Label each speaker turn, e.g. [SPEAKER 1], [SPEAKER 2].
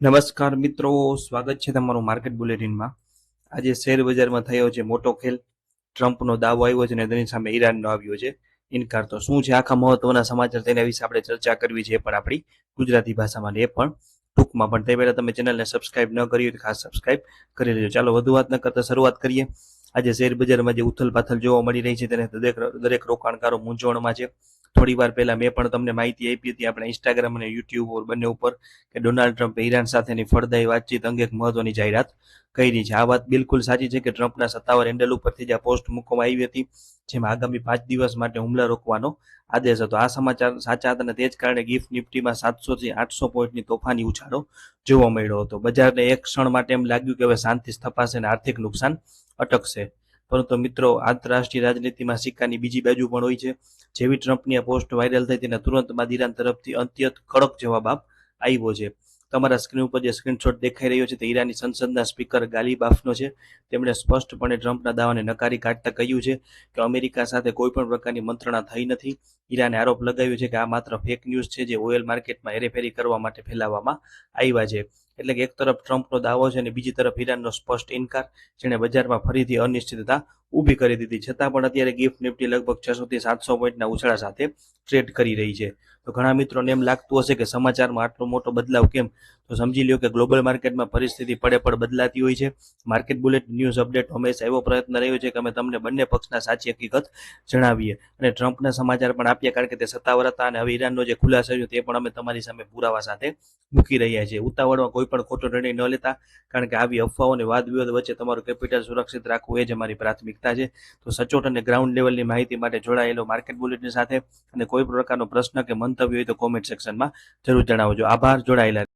[SPEAKER 1] નમસ્કાર મિત્રો, સ્વાગત છે તમારું માર્કેટ બુલેટિનમાં। આજે શેર બજારમાં થયો છે મોટો ખેલ। ટ્રમ્પનો દાવો આવ્યો છે અને તેની સામે ઈરાનનો આવ્યો છે ઇનકાર। તો શું છે આખા મહત્વના સમાચાર, તેના વિશે આપણે ચર્ચા કરવી છે, પણ આપણી ગુજરાતી ભાષામાં, એ પણ ટૂંકમાં। પણ તે પહેલા તમે ચેનલને સબસ્ક્રાઇબ ન કરી હોય તો ખાસ સબસ્ક્રાઇબ કરી લેજો। ચાલો વધુ વાત ન કરતા શરૂઆત કરીએ। આજે શેર બજારમાં જે ઉથલપાથલ જોવા મળી રહી છે તેને દરેક રોકાણકારો મૂંઝવણમાં છે। થોડી વાર પહેલા મેં પણ તમને માહિતી આપી હતી આપણે ઇન્સ્ટાગ્રામ અને યુટ્યુબ બંને ઉપર કે ડોનાલ્ડ ટ્રમ્પે ઈરાન સાથેની ફળદાયી વાતચીત અંગે એક મહત્વની જાહેરાત કરી છે। આ વાત બિલકુલ સાચી છે કે ટ્રમ્પના સત્તાવાર હેન્ડલ ઉપરથી જે આ પોસ્ટ મૂકવામાં આવી હતી, જેમાં આગામી 5 દિવસ માટે હુમલા રોકવાનો આદેશ હતો। આ સમાચાર સાચા હતા અને તે જ કારણે ગિફ્ટ નિફ્ટીમાં 700 થી 800 પોઈન્ટની તોફાની ઉછાળો જોવા મળ્યો હતો। બજારને એક ક્ષણ માટે એમ લાગ્યું કે હવે શાંતિ સ્થપાશે અને આર્થિક નુકસાન અટકશે, પરંતુ મિત્રો આંતરરાષ્ટ્રીય રાજનીતિમાં સિક્કાની બીજી બાજુ પણ હોય છે। જેવી ટ્રમ્પની આ પોસ્ટ વાયરલ થઈ તેના તુરંત બાદ ઈરાન તરફથી અત્યંત કડક જવાબ આવ્યો છે। તમારા સ્ક્રીન ઉપર જે સ્ક્રીનશોટ દેખાઈ રહ્યો છે તે ઈરાની સંસદના સ્પીકર ગાલિબાફનો છે। તેમણે સ્પષ્ટપણે ટ્રમ્પના દાવાને નકારી કાઢતા કહ્યું છે કે અમેરિકા સાથે કોઈ પણ પ્રકારની મંત્રણા થઈ નથી। ઈરાને આરોપ લગાવ્યો છે કે આ માત્ર ફેક ન્યૂઝ છે જે ઓઇલ માર્કેટમાં હેરેફેરી કરવા માટે ફેલાવવામાં આવ્યા છે। એટલે કે એક તરફ ટ્રમ્પનો દાવો છે અને બીજી તરફ ઈરાનનો સ્પષ્ટ ઇનકાર, જેણે બજારમાં ફરીથી અનિશ્ચિતતા ઊભી કરી દીધી। છતાં પણ અત્યારે ગિફ્ટ નિફ્ટી લગભગ 600 થી 700 પોઈન્ટના ઉછાળા સાથે ટ્રેડ કરી રહી છે। તો ઘણા મિત્રોને એમ લાગતું હશે કે સમાચારમાં આટલો મોટો બદલાવ કેમ? તો સમજી લ્યો કે ગ્લોબલ માર્કેટમાં પરિસ્થિતિ પડે પડ બદલાતી હોય છે। માર્કેટ બુલેટ ન્યૂઝ અપડેટ હંમેશા એવો પ્રયત્ન રહ્યો છે કે અમે તમને બંને પક્ષના સાચી હકીકત જણાવીએ અને ટ્રમ્પના સમાચાર પણ આપીએ, કારણ કે તે સત્તાવાર હતા અને હવે ઈરાનનો જે ખુલાસો છે તે પણ અમે તમારી સામે પુરાવા સાથે મૂકી રહ્યા છીએ। ઉતાવળમાં કોઈ પણ ખોટો નિર્ણય ન લેતા, કારણ કે આવી અફવાઓ અને વાદ વિવાદ વચ્ચે તમારું કેપિટલ સુરક્ષિત રાખવું એ જ અમારી પ્રાથમિકતા છે। તો સચોટ અને ગ્રાઉન્ડ લેવલની માહિતી માટે જોડાયેલો માર્કેટ બુલેટિન સાથે, અને કોઈ પ્રકારનો પ્રશ્ન કે મંતવ્ય હોય તો કોમેન્ટ સેક્શનમાં જરૂર જણાવજો। આભાર, જોડાયેલા।